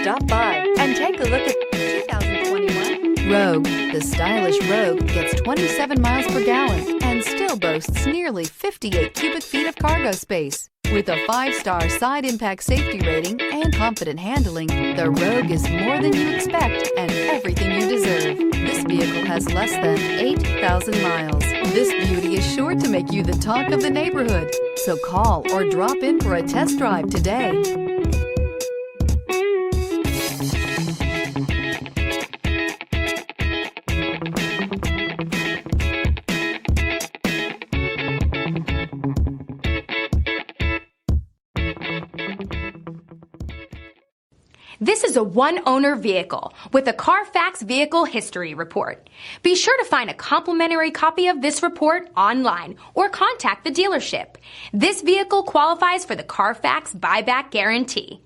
Stop by and take a look at 2021 Rogue. The stylish Rogue gets 27 miles per gallon and still boasts nearly 58 cubic feet of cargo space. With a 5-star side impact safety rating and confident handling, the Rogue is more than you expect and everything you deserve. This vehicle has less than 8,000 miles. This beauty is sure to make you the talk of the neighborhood. So call or drop in for a test drive today. This is a one-owner vehicle with a Carfax Vehicle History Report. Be sure to find a complimentary copy of this report online or contact the dealership. This vehicle qualifies for the Carfax Buyback Guarantee.